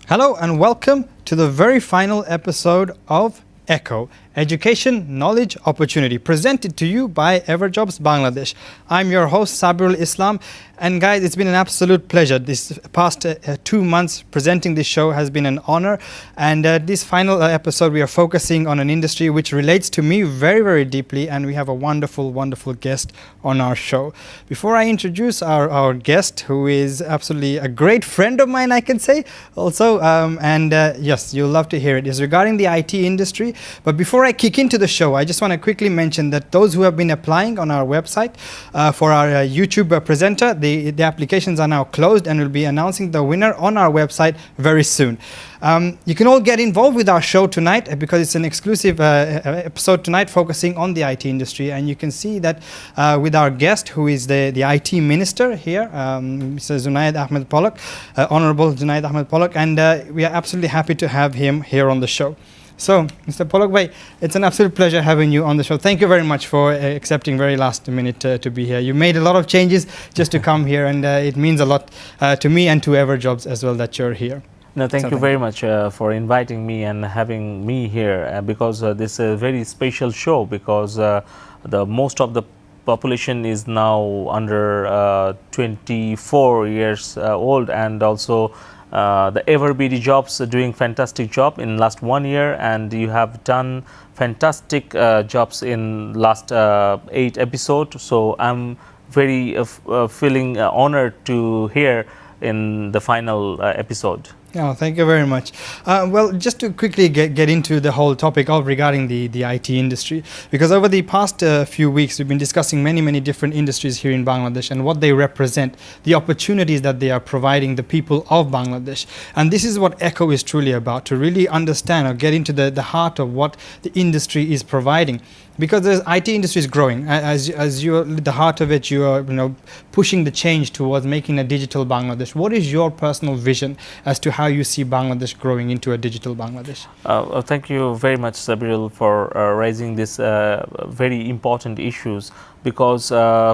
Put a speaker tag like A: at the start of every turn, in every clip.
A: Hello and welcome to the very final episode of ekO, Education, Knowledge, Opportunity, presented to you by Everjobs Bangladesh. I'm your host, Sabirul Islam. And guys, it's been an absolute pleasure. This past 2 months presenting this show has been an honor. And this final episode, we are focusing on an industry which relates to me very, very deeply. And we have a wonderful, wonderful guest on our show. Before I introduce our guest, who is absolutely a great friend of mine, I can say also, yes, you'll love to hear it, is regarding the IT industry. But before I kick into the show, I just want to quickly mention that those who have been applying on our website for our YouTube presenter, the applications are now closed, and we'll be announcing the winner on our website very soon. You can all get involved with our show tonight because it's an exclusive episode tonight focusing on the IT industry, and you can see that with our guest, who is the IT minister here, Mr. Zunaid Ahmed Palak, Honorable Zunaid Ahmed Palak, and we are absolutely happy to have him here on the show. So, Mr. Palak bhai, it's an absolute pleasure having you on the show. Thank you very much for accepting very last minute to be here. You made a lot of changes just to come here, and it means a lot to me and to Everjobs as well that you're here.
B: No, thank you very much for inviting me and having me here because this is a very special show because the most of the population is now under 24 years old, and also the Everjobs are doing fantastic job in last 1 year, and you have done fantastic jobs in last 8 episodes. So I'm very feeling honored to hear in the final episode.
A: Oh, thank you very much. Well, just to quickly get into the whole topic of regarding the IT industry, because over the past few weeks we've been discussing many different industries here in Bangladesh and what they represent, the opportunities that they are providing the people of Bangladesh. And this is what ekO is truly about, to really understand or get into the heart of what the industry is providing. Because the IT industry is growing, as you're at the heart of it, you are pushing the change towards making a digital Bangladesh. What is your personal vision as to how you see Bangladesh growing into a digital Bangladesh?
B: Thank you very much, Sabirul, for raising these very important issues. Because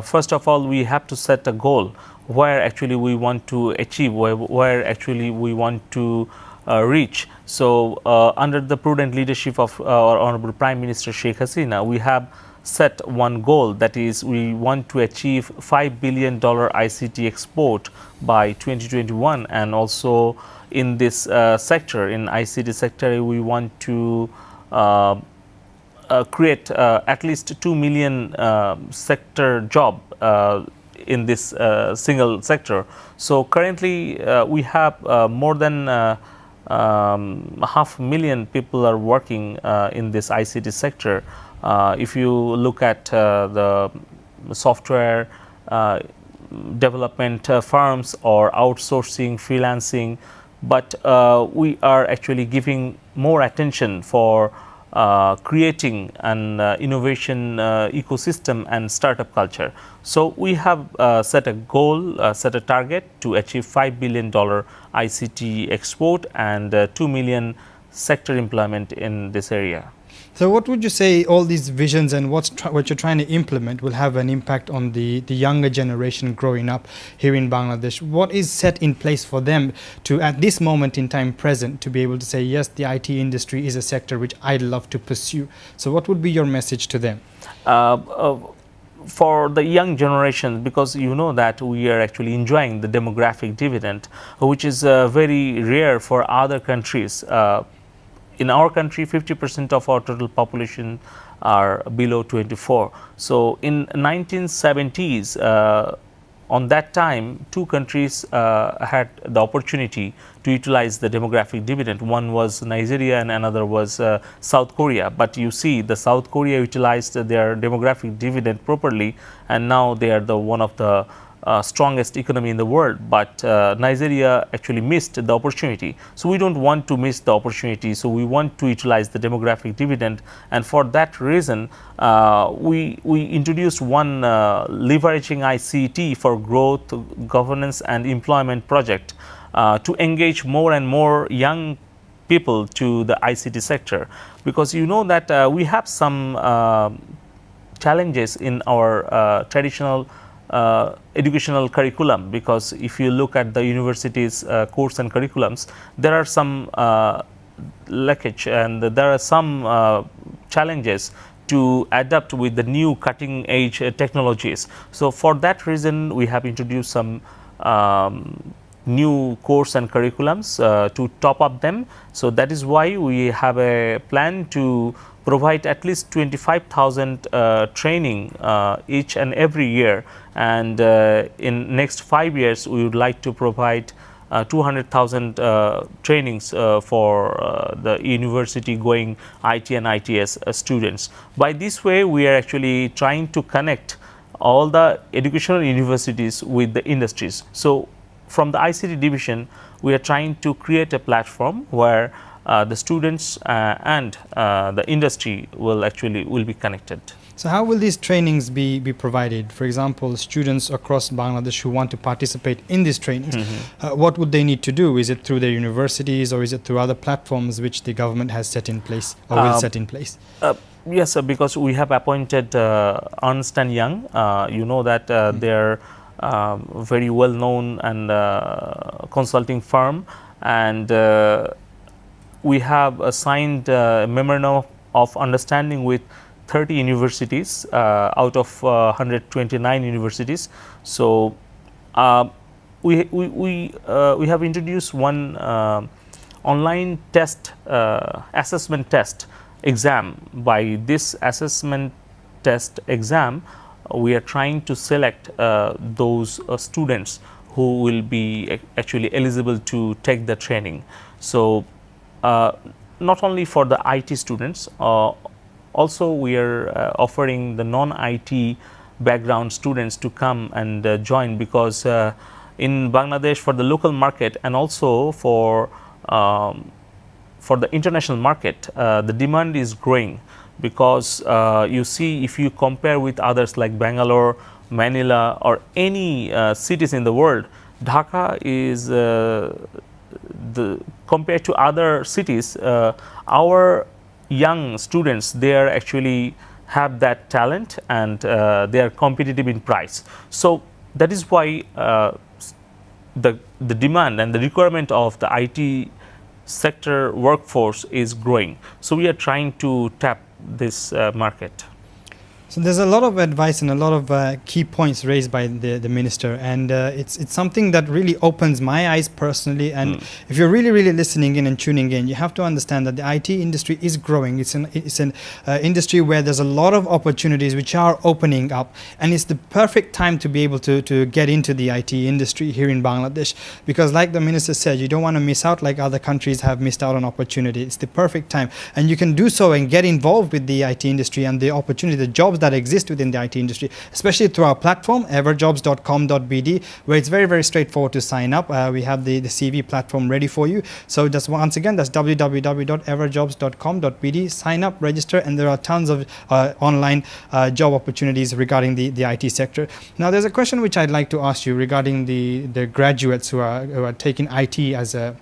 B: first of all, we have to set a goal where actually we want to achieve, where actually we want to reach. So under the prudent leadership of our Honorable Prime Minister Sheikh Hasina, we have set one goal, that is we want to achieve $5 billion ICT export by 2021, and also in this sector, in ICT sector, we want to create at least 2 million sector job in this single sector. So currently we have more than 500,000 people are working in this ICT sector. If you look at the software development firms or outsourcing, freelancing, but we are actually giving more attention for creating an innovation ecosystem and startup culture. So we have set a goal, set a target to achieve $5 billion ICT export and 2 million sector employment in this area.
A: So what would you say all these visions and what you're trying to implement will have an impact on the younger generation growing up here in Bangladesh? What is set in place for them to, at this moment in time present, to be able to say, yes, the IT industry is a sector which I'd love to pursue? So what would be your message to them?
B: For the young generation, because you know that we are actually enjoying the demographic dividend, which is very rare for other countries. In our country, 50% of our total population are below 24. So in 1970s, on that time, 2 countries had the opportunity to utilize the demographic dividend. One was Nigeria and another was South Korea. But you see, the South Korea utilized their demographic dividend properly, and now they are the one of the strongest economy in the world, but Nigeria actually missed the opportunity. So we don't want to miss the opportunity, so we want to utilize the demographic dividend, and for that reason we introduced one leveraging ICT for growth, governance and employment project to engage more and more young people to the ICT sector, because you know that we have some challenges in our traditional educational curriculum, because if you look at the university's course and curriculums, there are some leakage and there are some challenges to adapt with the new cutting edge technologies. So for that reason, we have introduced some new course and curriculums to top up them. So that is why we have a plan to provide at least 25,000 training each and every year, and in next 5 years we would like to provide 200,000 trainings for the university going IT and ITS students. By this way, we are actually trying to connect all the educational universities with the industries. So from the ICT division, we are trying to create a platform where the students and the industry will be connected.
A: So how will these trainings be provided? For example, students across Bangladesh who want to participate in these trainings, what would they need to do? Is it through their universities, or is it through other platforms which the government has set in place or will set in place?
B: Yes, because we have appointed Ernst & Young. You know that they are very well known and consulting firm, and we have signed a memorandum of understanding with 30 universities out of 129 universities. So we have introduced one online test, assessment test exam. By this assessment test exam, we are trying to select those students who will be actually eligible to take the training. So not only for the IT students, also we are offering the non-IT background students to come and join, because in Bangladesh, for the local market and also for the international market, the demand is growing, because you see, if you compare with others like Bangalore, Manila, or any cities in the world, Dhaka is compared to other cities, our young students, they are actually have that talent, and they are competitive in price. So that is why the demand and the requirement of the IT sector workforce is growing. So we are trying to tap this market.
A: So there's a lot of advice and a lot of key points raised by the minister, and it's something that really opens my eyes personally. And if you're really listening in and tuning in, you have to understand that the IT industry is growing. It's an industry where there's a lot of opportunities which are opening up, and it's the perfect time to be able to get into the IT industry here in Bangladesh, because like the minister said, you don't want to miss out like other countries have missed out on opportunity. It's the perfect time, and you can do so and get involved with the IT industry and the opportunity, the jobs that exist within the IT industry, especially through our platform everjobs.com.bd, where it's very straightforward to sign up. We have the CV platform ready for you. So just once again, that's www.everjobs.com.bd. Sign up, register, and there are tons of online job opportunities regarding the IT sector. Now there's a question which I'd like to ask you regarding the graduates who are taking IT as a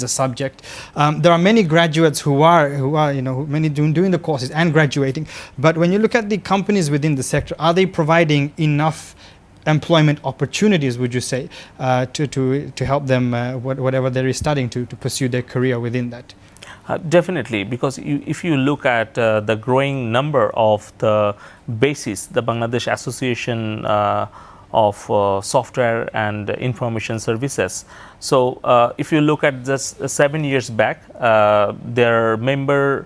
A: subject. There are many graduates who are many doing the courses and graduating, but when you look at the companies within the sector, are they providing enough employment opportunities, would you say, to help them whatever they're studying to pursue their career within that?
B: Definitely, because if you look at the growing number of the BASIS, the Bangladesh Association of Software and Information Services. So if you look at just 7 years back, their members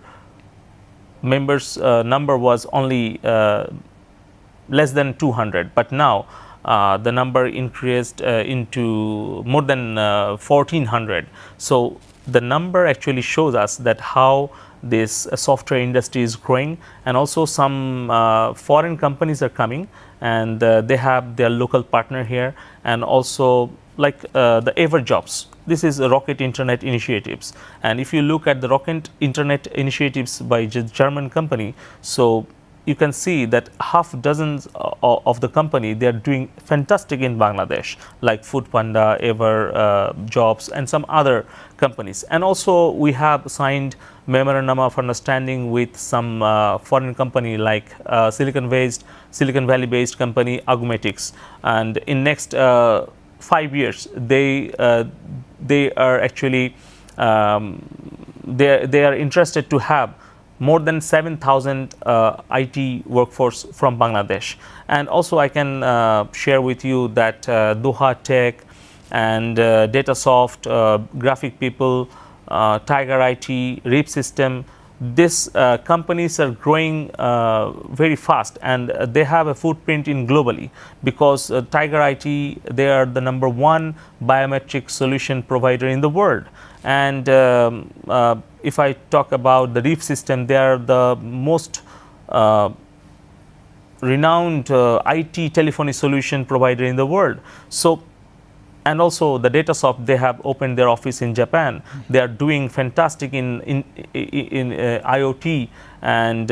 B: number was only less than 200, but now the number increased into more than 1,400. So the number actually shows us that how this software industry is growing, and also some foreign companies are coming, and they have their local partner here, and also like the Everjobs. This is Rocket Internet Initiatives, and if you look at the Rocket Internet Initiatives by German company, so you can see that half dozens of the company, they are doing fantastic in Bangladesh, like Foodpanda, Everjobs, and some other companies. And also we have signed memorandum of understanding with some foreign company like Silicon Valley based company Augmetics, and in next 5 years they are actually they are interested to have more than 7,000 IT workforce from Bangladesh. And also I can share with you that Doha Tech and Datasoft, Graphic People, Tiger IT, Reap System, these companies are growing very fast, and they have a footprint in globally, because Tiger IT, they are the #1 biometric solution provider in the world. And if I talk about the Reap System, they are the most renowned IT telephony solution provider in the world. So, and also the Datasoft, they have opened their office in Japan. They are doing fantastic in IoT and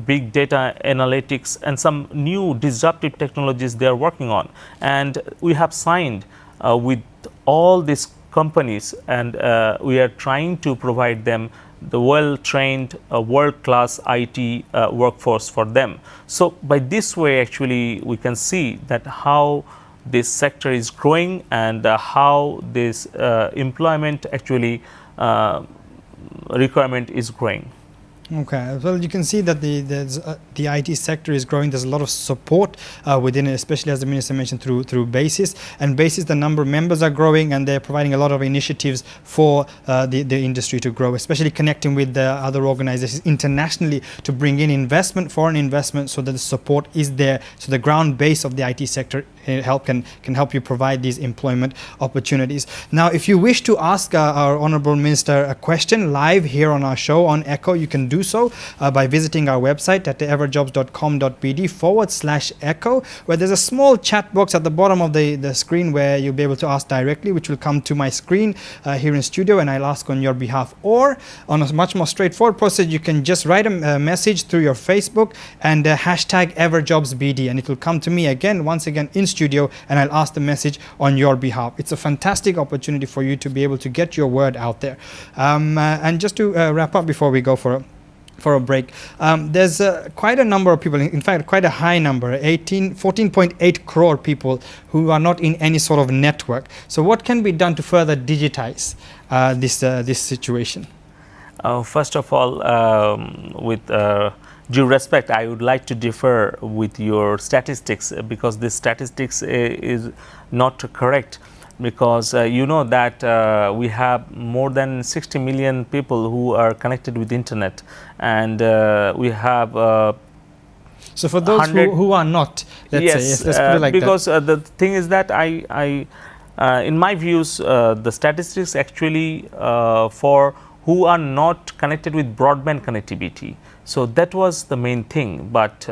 B: big data analytics and some new disruptive technologies they are working on. And we have signed with all these companies, and we are trying to provide them the well-trained world-class IT workforce for them. So by this way, actually, we can see that how this sector is growing, and how this employment actually requirement is growing.
A: Okay, well, you can see that the IT sector is growing. There's a lot of support within it, especially as the minister mentioned through Basis. And Basis, the number of members are growing, and they're providing a lot of initiatives for the industry to grow, especially connecting with the other organizations internationally to bring in investment, foreign investment, so that the support is there. So the ground base of the IT sector can help you provide these employment opportunities. Now, if you wish to ask our Honorable Minister a question live here on our show on ekO, you can do so by visiting our website at everjobs.com.bd/ekO, where there's a small chat box at the bottom of the screen where you'll be able to ask directly, which will come to my screen here in studio, and I'll ask on your behalf. Or on a much more straightforward process, you can just write a message through your Facebook and hashtag EverjobsBD, and it will come to me once again in studio, and I'll ask the message on your behalf. It's a fantastic opportunity for you to be able to get your word out there. And just to wrap up before we go for a break, there's quite a number of people, in fact quite a high number, 14.8 crore people who are not in any sort of network. So what can be done to further digitize this situation?
B: First of all, with due respect, I would like to differ with your statistics, because this statistics is not correct, because you know that we have more than 60 million people who are connected with internet, and we have
A: so for those who are not, let's say, yes, let's put it like
B: because the thing is that I in my views, the statistics actually for who are not connected with broadband connectivity. So that was the main thing, but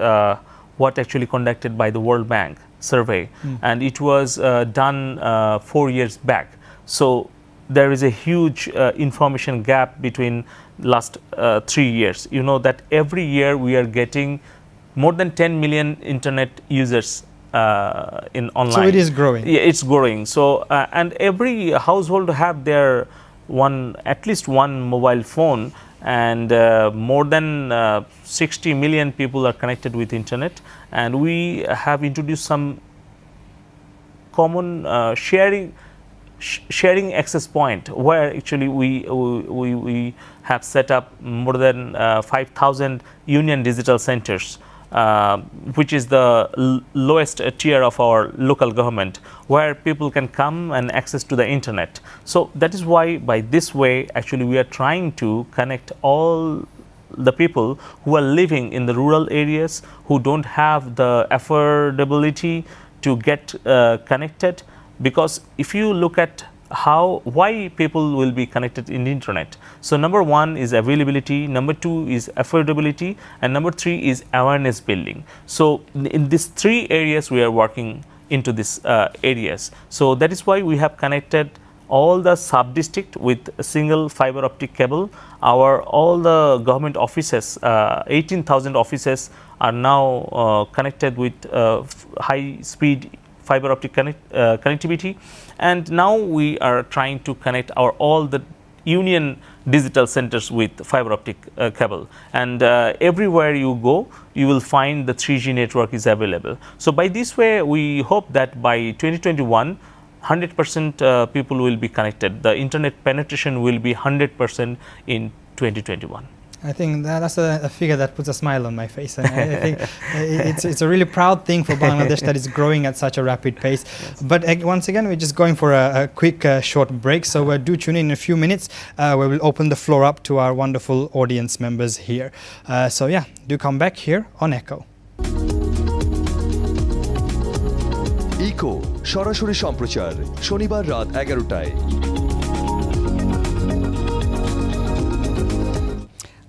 B: what actually conducted by the World Bank survey, and it was done 4 years back. So there is a huge information gap between last 3 years. You know that every year we are getting more than 10 million internet users in online.
A: So it is growing.
B: Yeah, it's growing. So and every household have their at least one mobile phone, and more than 60 million people are connected with internet, and we have introduced some common sharing access point, where actually we have set up more than 5,000 union digital centers, which is the lowest tier of our local government, where people can come and access to the internet. So that is why by this way actually we are trying to connect all the people who are living in the rural areas, who don't have the affordability to get connected. Because if you look at why people will be connected in the internet, so number 1 is availability, number 2 is affordability, and number 3 is awareness building. So in these 3 areas we are working into these areas. So that is why we have connected all the sub-district with a single fiber optic cable. All the government offices, 18,000 offices are now connected with high speed fiber optic connectivity, and now we are trying to connect all the union digital centers with fiber optic cable, and everywhere you go you will find the 3G network is available. So by this way we hope that by 2021 100% people will be connected. The internet penetration will be 100% in 2021.
A: I think that's a figure that puts a smile on my face, and I think it's a really proud thing for Bangladesh that it's growing at such a rapid pace. Yes. But once again, we're just going for a quick short break, so do tune in a few minutes where we'll open the floor up to our wonderful audience members here. So yeah, do come back here on ekO.
C: ekO সরাসরি সম্প্রচার শনিবার রাত 11টায়।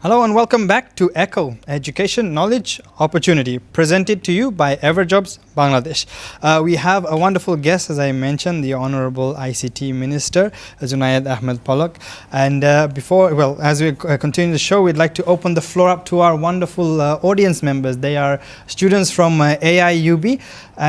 A: Hello and welcome back to ekO, Education, Knowledge, Opportunity, presented to you by Everjobs, Bangladesh. We have a wonderful guest, as I mentioned, the Honorable ICT Minister, Zunaid Ahmed Palak. And as we continue the show, we'd like to open the floor up to our wonderful audience members. They are students from AIUB,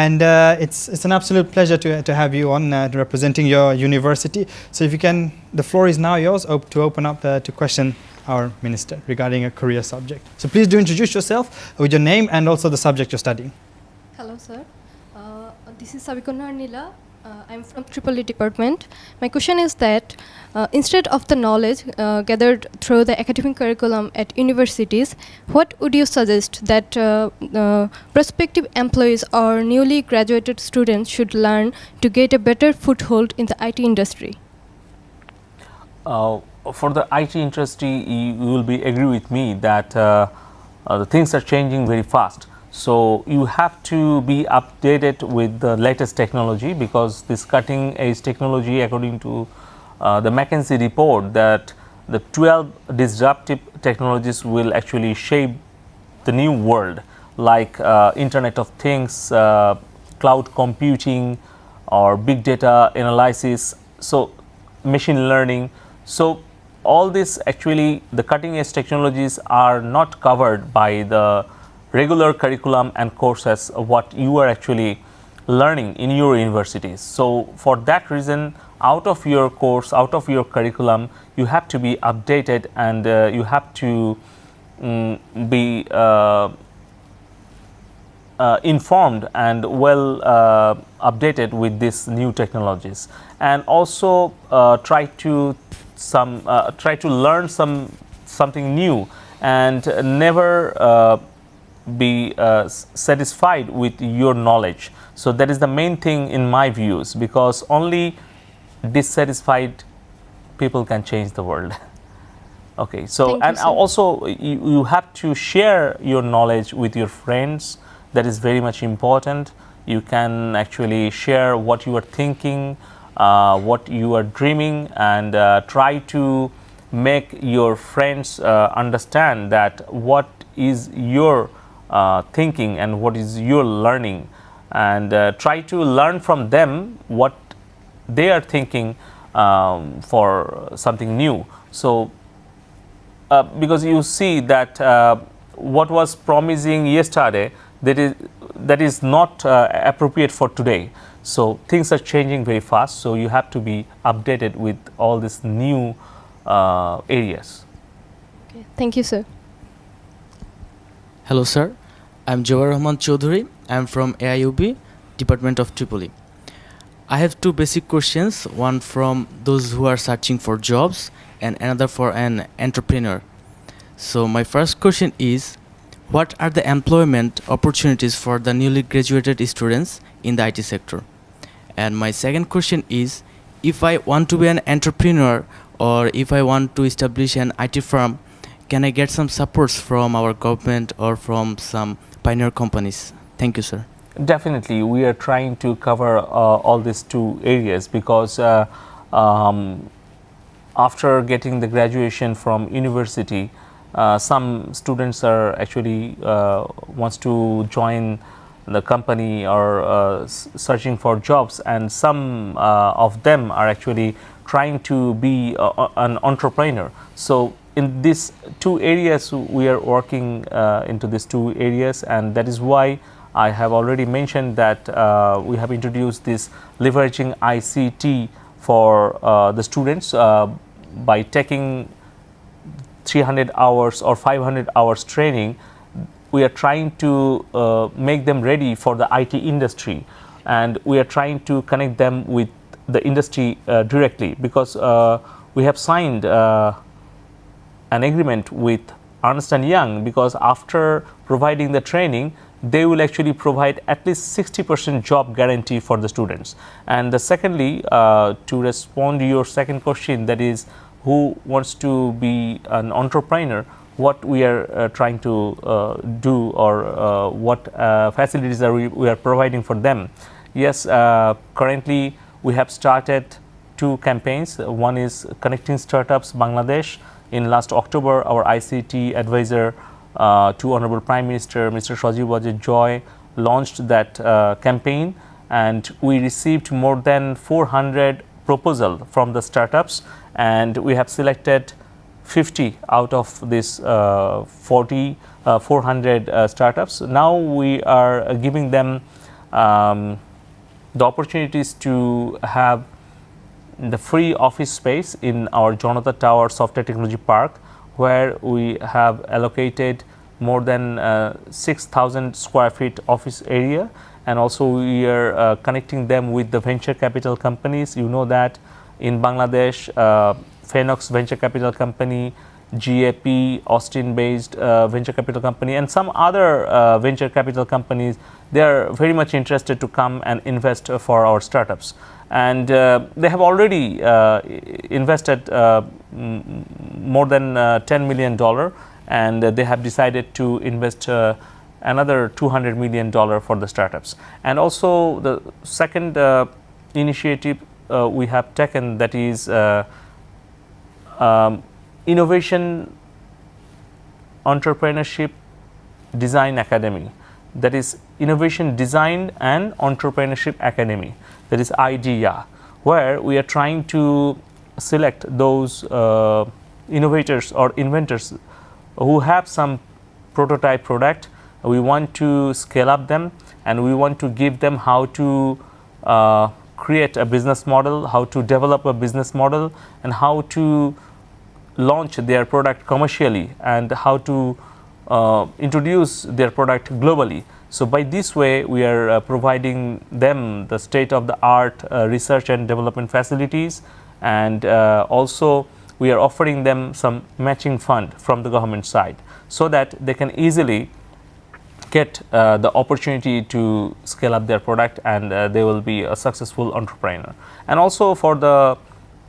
A: and it's an absolute pleasure to have you on representing your university. So if you can, the floor is now yours to open up to question our minister regarding a career subject. So please do introduce yourself with your name and also the subject you're studying.
D: Hello sir, this is Sabikonar Nila. I'm from Triple E department. My question is that instead of the knowledge gathered through the academic curriculum at universities, what would you suggest that prospective employees or newly graduated students should learn to get a better foothold in the IT industry?
B: For the IT industry, you will agree with me that the things are changing very fast. So you have to be updated with the latest technology, because this cutting edge technology, according to the McKinsey report, that the 12 disruptive technologies will actually shape the new world, like Internet of Things, cloud computing, or big data analysis, so machine learning. So all this, actually the cutting edge technologies are not covered by the regular curriculum and courses of what you are actually learning in your universities. So for that reason, out of your course, out of your curriculum, you have to be updated, and you have to be informed and well updated with these new technologies, and also try to learn something new, and never be satisfied with your knowledge. So that is the main thing in my views, because only dissatisfied people can change the world. Okay, so and also you have to share your knowledge with your friends. That is very much important. You can actually share what you are thinking, what you are dreaming, and try to make your friends understand that what is your thinking and what is your learning, and try to learn from them what they are thinking for something new. So because you see that what was promising yesterday, that is not appropriate for today. So things are changing very fast, so you have to be updated with all these new areas.
D: Okay, thank you sir.
E: Hello sir, I'm Jawar Rahman Chaudhuri. I'm from AIUB, Department of Tripoli. I have two basic questions, one from those who are searching for jobs and another for an entrepreneur. So my first question is, what are the employment opportunities for the newly graduated students in the IT sector? And my second question is, if I want to be an entrepreneur, or if I want to establish an IT firm, can I get some supports from our government or from some pioneer companies? Thank you, sir.
B: Definitely, we are trying to cover all these two areas, because after getting the graduation from university, some students are actually wants to join the company or searching for jobs, and some of them are actually trying to be an entrepreneur. So in these two areas, we are working into these two areas, and that is why I have already mentioned that we have introduced this leveraging ICT for the students by taking 300 hours or 500 hours training. We are trying to make them ready for the IT industry, and we are trying to connect them with the industry directly, because we have signed an agreement with Ernst & Young, because after providing the training, they will actually provide at least 60% job guarantee for the students. And secondly, to respond to your second question, that is, who wants to be an entrepreneur, what we are trying to do, or what facilities are we are providing for them. Yes, currently we have started two campaigns. One is Connecting Startups Bangladesh. In last October, our ICT advisor to Honorable Prime Minister Mr. Sajib Wajid Joy launched that campaign, and we received more than 400 proposals from the startups, and we have selected 50 out of this 400 startups. Now we are giving them the opportunities to have the free office space in our Janata Tower Software Technology Park, where we have allocated more than 6,000 square feet office area, and also we are connecting them with the venture capital companies. You know that in Bangladesh, Phoenix Venture Capital Company, GAP, Austin-based venture capital company, and some other venture capital companies, they are very much interested to come and invest for our startups. And they have already invested more than $10 million, and they have decided to invest another $200 million for the startups. And also the second initiative we have taken, that is Innovation Entrepreneurship Design Academy, that is Innovation Design and Entrepreneurship Academy, that is IDEA, where we are trying to select those innovators or inventors who have some prototype product. We want to scale up them, and we want to give them how to create a business model, how to develop a business model, and how to launch their product commercially, and how to introduce their product globally. So by this way, we are providing them the state-of-the-art research and development facilities, and also we are offering them some matching fund from the government side, so that they can easily get the opportunity to scale up their product, and they will be a successful entrepreneur. And also for the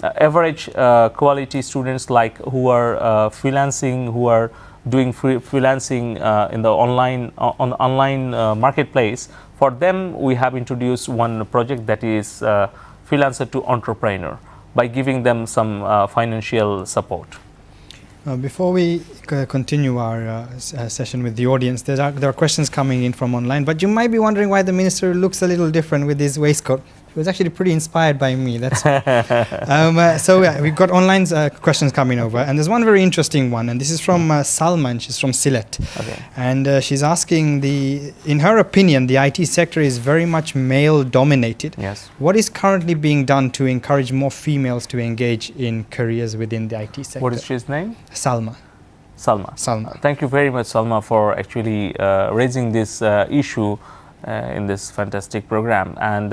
B: average quality students, like who are freelancing, who are doing freelancing in the online marketplace, for them we have introduced one project, that is freelancer to entrepreneur, by giving them some financial support.
A: Before we continue our session with the audience, there are questions coming in from online, but you might be wondering why the minister looks a little different with his waistcoat. It was actually pretty inspired by me. That's so we've got online questions coming over, and there's one very interesting one, and this is from Salman. She's from Sylhet,
B: Okay.
A: and she's asking, in her opinion, the IT sector is very much male dominated.
B: Yes.
A: What is currently being done to encourage more females to engage in careers within the IT sector?
B: What is his name?
A: Salma.
B: Salma. Thank you very much, Salma, for actually raising this issue in this fantastic program, and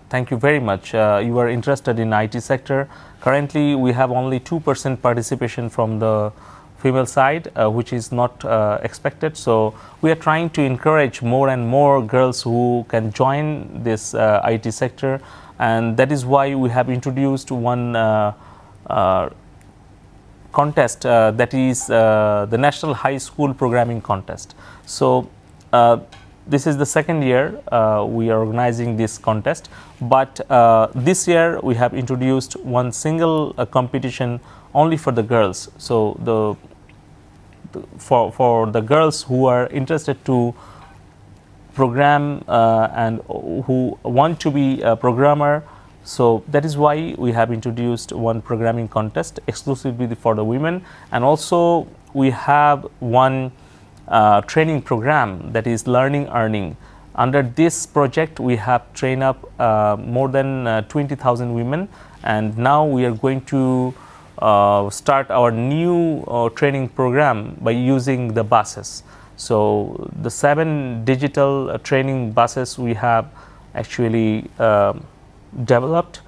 B: thank you very much. You are interested in IT sector. Currently we have only 2% participation from the female side, which is not expected. So we are trying to encourage more and more girls who can join this IT sector, and that is why we have introduced one contest, that is the National High School Programming Contest. So this is the second year we are organizing this contest, but this year we have introduced one single competition only for the girls. So for the girls who are interested to program and who want to be a programmer, So that is why we have introduced one programming contest exclusively for the women, and also we have one training program, that is learning earning. Under this project we have trained up more than 20,000 women, and now we are going to start our new training program by using the buses. So the 7 digital training buses we have actually developed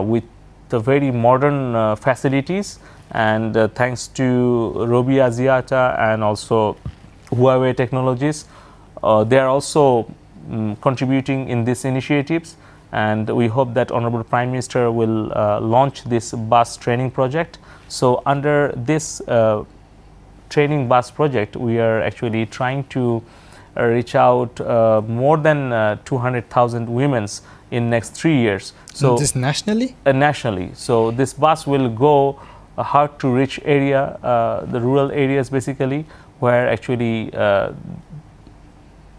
B: with the very modern facilities, and thanks to Robi Aziata and also Huawei Technologies, they are also contributing in these initiatives, and we hope that Honorable Prime Minister will launch this bus training project. So under this training bus project, we are actually trying to reach out more than 200,000 women in next 3 years. So
A: this nationally?
B: Nationally. So this bus will go hard to reach area, the rural areas basically, where actually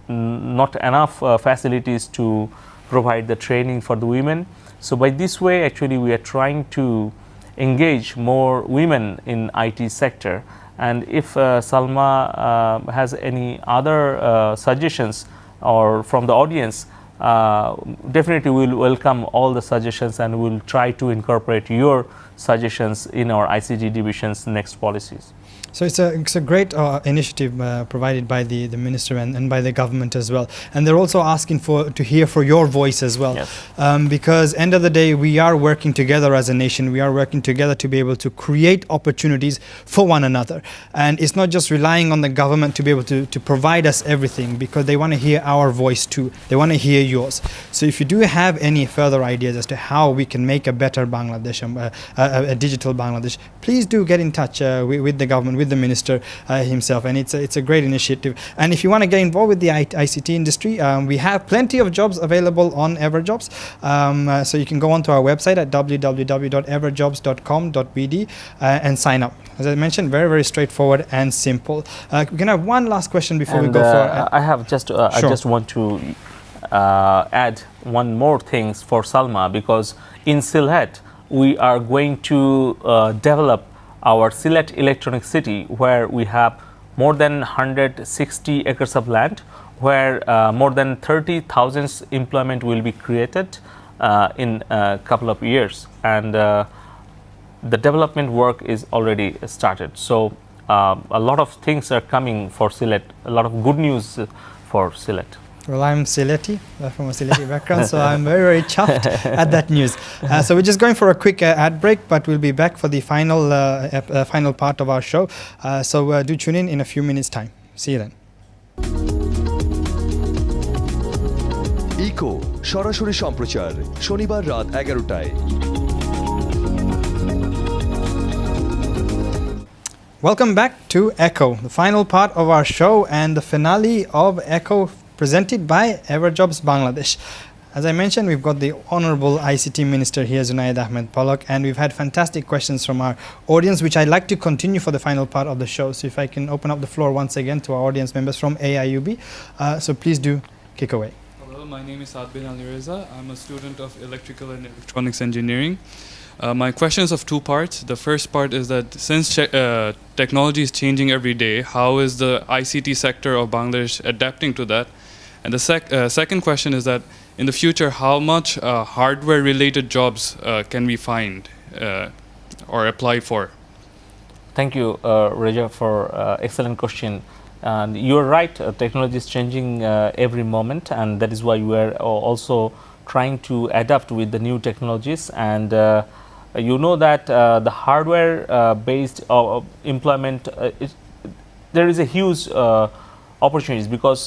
B: not enough facilities to provide the training for the women. So by this way actually we are trying to engage more women in IT sector. And if Salma has any other suggestions or from the audience, definitely we'll welcome all the suggestions, and we'll try to incorporate your suggestions in our ICT division's next policies.
A: So it's a great initiative provided by the minister and by the government as well, and they're also asking to hear for your voice as well.
B: Yes.
A: Because end of the day we are working together as a nation. We are working together to be able to create opportunities for one another, and it's not just relying on the government to be able to provide us everything, because they want to hear our voice too. They want to hear yours. So if you do have any further ideas as to how we can make a better Bangladesh, a digital Bangladesh, please do get in touch with the government, with the minister himself, and it's a great initiative. And if you want to get involved with the ICT industry, we have plenty of jobs available on Everjobs. So you can go onto our website at www.everjobs.com.bd and sign up. As I mentioned, very, very straightforward and simple. We can have one last question before we go for.
B: I have just
A: Sure.
B: I just want to add one more thing for Salma, because in Sylhet we are going to develop our Sylhet Electronic City, where we have more than 160 acres of land, where more than 30,000 employment will be created in a couple of years, and the development work is already started. So a lot of things are coming for Sylhet, a lot of good news for Sylhet.
A: Well, I'm Sylheti, from a Sylheti background, so I'm very, very chuffed at that news. So we're just going for a quick ad break, but we'll be back for the final part of our show. So do tune in a few minutes' time. See you then.
C: ইকো সরাসরি সম্প্রচার শনিবার রাত 11টায়।
A: Welcome back to ekO, the final part of our show and the finale of ekO, presented by Everjobs Bangladesh. As I mentioned, we've got the Honorable ICT Minister here, Zunaid Ahmed Palak, and we've had fantastic questions from our audience, which I'd like to continue for the final part of the show. So if I can open up the floor once again to our audience members from AIUB. So please do kick away.
F: Hello, my name is Saad bin Ali Reza. I'm a student of Electrical and Electronics Engineering. My question is of two parts. The first part is that since technology is changing every day, how is the ICT sector of Bangladesh adapting to that? And the second question is that in the future, how much hardware-related jobs can we find or apply for?
B: Thank you, Reza, for excellent question. And you're right, technology is changing every moment, and that is why we are also trying to adapt with the new technologies. And you know that the hardware-based employment, there is a huge opportunities, because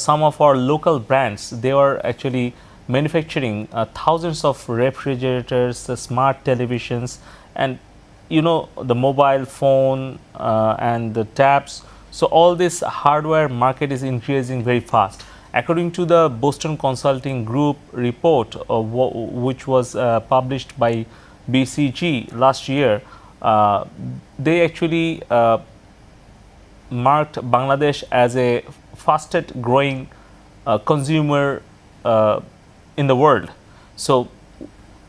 B: some of our local brands, they are actually manufacturing thousands of refrigerators, smart televisions, and you know, the mobile phone and the tabs. So all this hardware market is increasing very fast. According to the Boston Consulting Group report, which was published by BCG last year, they actually marked Bangladesh as a fastest growing consumer in the world. So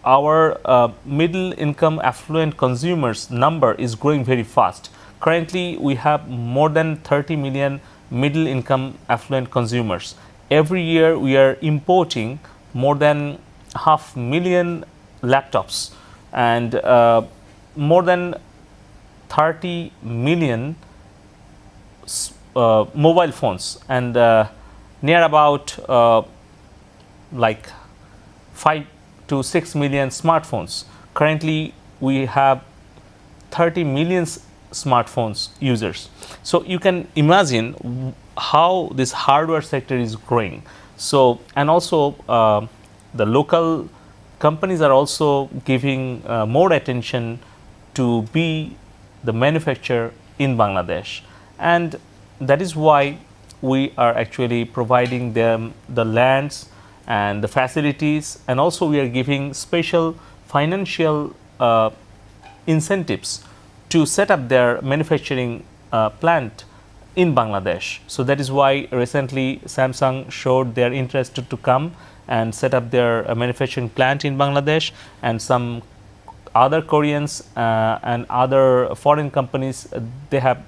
B: our middle income affluent consumers number is growing very fast. Currently, we have more than 30 million middle income affluent consumers. Every year, we are importing more than 500,000 laptops and more than 30 million mobile phones, and near about like 5 to 6 million smartphones. Currently, we have 30 million smartphones users. So you can imagine how this hardware sector is growing. So, and also the local companies are also giving more attention to be the manufacturer in Bangladesh, and that is why we are actually providing them the lands and the facilities, and also we are giving special financial incentives to set up their manufacturing plant in Bangladesh. So that is why recently Samsung showed their interest to come and set up their manufacturing plant in Bangladesh, and some other Koreans and other foreign companies, they have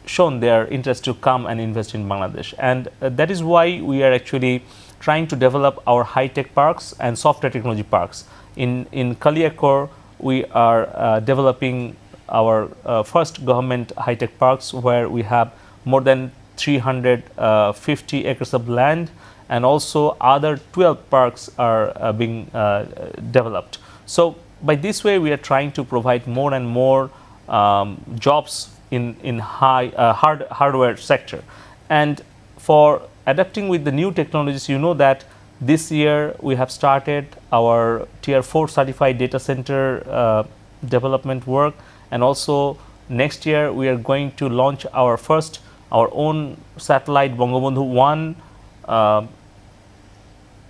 B: shown their interest to come and invest in Bangladesh. And that is why we are actually trying to develop our high-tech parks and software technology parks. In Kaliakor, we are developing our first government high-tech parks, where we have more than 350 acres of land, and also other 12 parks are being developed. So by this way, we are trying to provide more and more jobs in hardware sector. And for adapting with the new technologies, you know that this year we have started our tier 4 certified data center development work, and also next year we are going to launch our own satellite Bangabandhu 1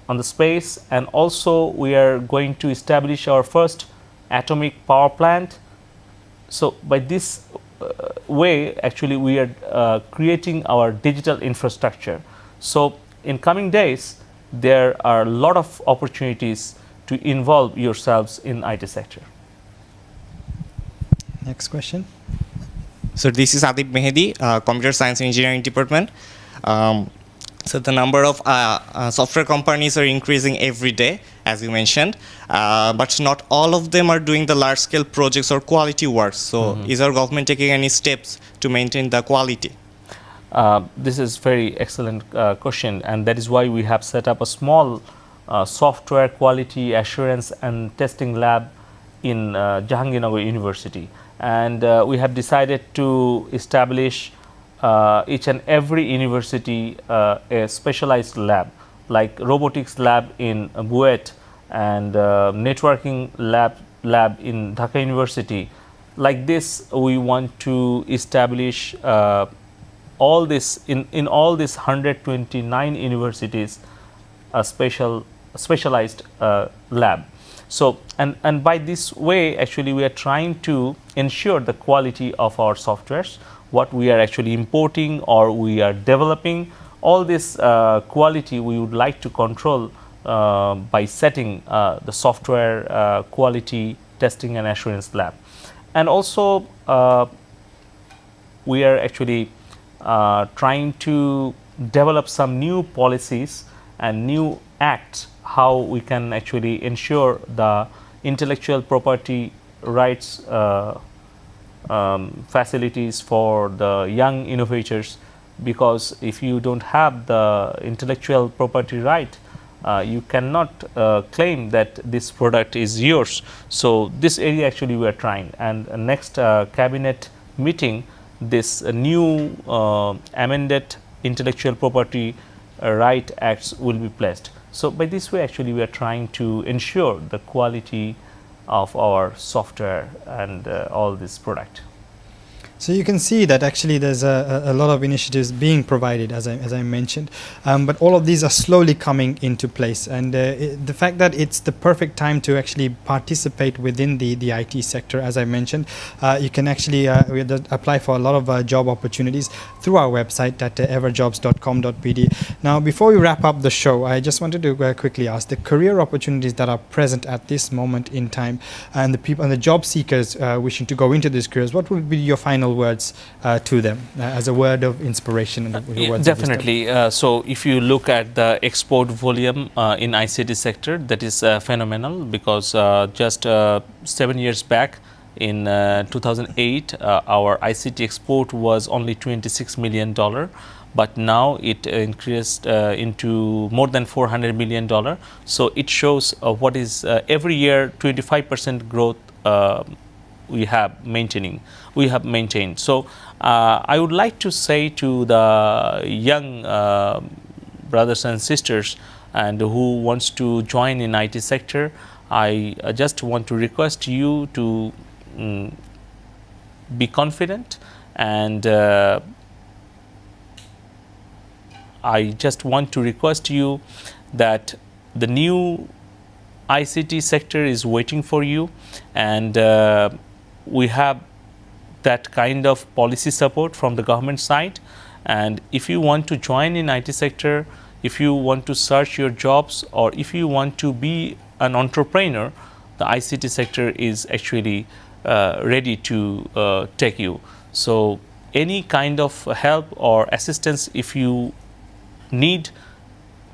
B: on the space, and also we are going to establish our first atomic power plant. So by this way, actually we are creating our digital infrastructure. So in coming days, there are a lot of opportunities to involve yourselves in IT sector.
A: Next question.
G: So this is Adib Mehdi, Computer Science and Engineering Department. So the number of software companies are increasing every day, as you mentioned, but not all of them are doing the large-scale projects or quality work. So is our government taking any steps to maintain the quality?
B: This is very excellent question, and that is why we have set up a small software quality assurance and testing lab in Jahangirnagar University. And we have decided to establish each and every university a specialized lab, like robotics lab in Buet and networking lab in Dhaka University. Like this, we want to establish all this in all these 129 universities a specialized lab. So and by this way, actually we are trying to ensure the quality of our softwares, what we are actually importing or we are developing. All this quality we would like to control by setting the software quality testing and assurance lab. And also we are actually trying to develop some new policies and new acts, how we can actually ensure the intellectual property rights facilities for the young innovators, because if you don't have the intellectual property right, you cannot claim that this product is yours. So this area actually we are trying, and next cabinet meeting, this new amended intellectual property right acts will be placed. So by this way, actually we are trying to ensure the quality of our software and all this product.
A: So you can see that actually there's a lot of initiatives being provided, as I mentioned, but all of these are slowly coming into place, and the fact that it's the perfect time to actually participate within the IT sector, as I mentioned, you can actually apply for a lot of job opportunities through our website at everjobs.com.pd. Now, before we wrap up the show, I just wanted to quickly ask the career opportunities that are present at this moment in time, and the people and the job seekers wishing to go into these careers. What would be your final words to them as a word of inspiration? And words of wisdom?
B: Definitely. So if you look at the export volume in ICT sector, that is phenomenal, because just 7 years back, in 2008, our ICT export was only $26 million, but now it increased into more than $400 million. So it shows what is every year 25% growth we have maintained. So I would like to say to the young brothers and sisters and who wants to join in IT sector, I just want to request you to be confident, and I just want to request you that the new ICT sector is waiting for you, and we have that kind of policy support from the government side. And if you want to join in IT sector, if you want to search your jobs, or if you want to be an entrepreneur, the ICT sector is actually ready to take you. So any kind of help or assistance if you need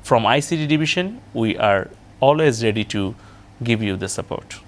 B: from ICT division, we are always ready to give you the support.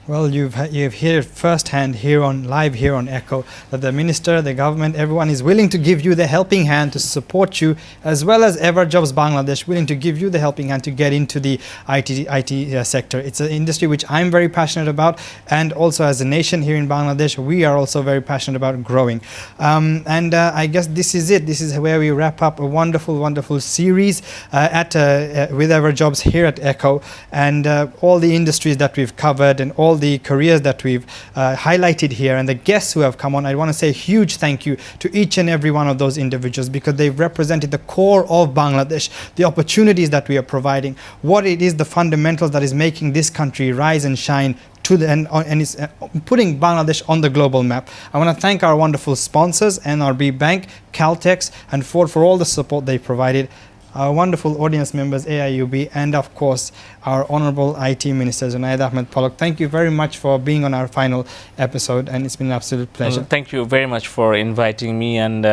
A: Well, you've heard firsthand here on live here on ekO that the minister, the government, everyone is willing to give you the helping hand to support you, as well as Everjobs Bangladesh willing to give you the helping hand to get into the IT sector. It's an industry which I'm very passionate about, and also as a nation here in Bangladesh, we are also very passionate about growing. I guess this is it. This is where we wrap up a wonderful series with Everjobs here at ekO, and all the industries that we've covered and all the careers that we've highlighted here, and the guests who have come on. I want to say a huge thank you to each and every one of those individuals, because they've represented the core of Bangladesh, the opportunities that we are providing, what it is, the fundamentals that is making this country rise and shine to the and is putting Bangladesh on the global map. I want to thank our wonderful sponsors, NRB Bank, Caltex, and Ford, for all the support they provided. Our wonderful audience members, AIUB, and of course our Honorable IT Minister Zunaid Ahmed Palak. Thank you very much for being on our final episode, and it's been an absolute pleasure.
B: Thank you very much for inviting me and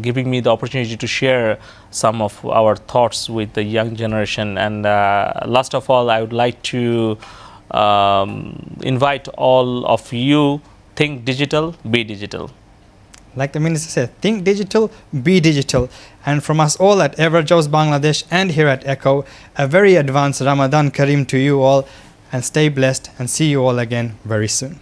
B: giving me the opportunity to share some of our thoughts with the young generation. And last of all, I would like to invite all of you, think digital, be digital.
A: Like the minister said, think digital, be digital. And from us all at Everjobs Bangladesh and here at ekO, a very advanced Ramadan Kareem to you all, and stay blessed, and see you all again very soon.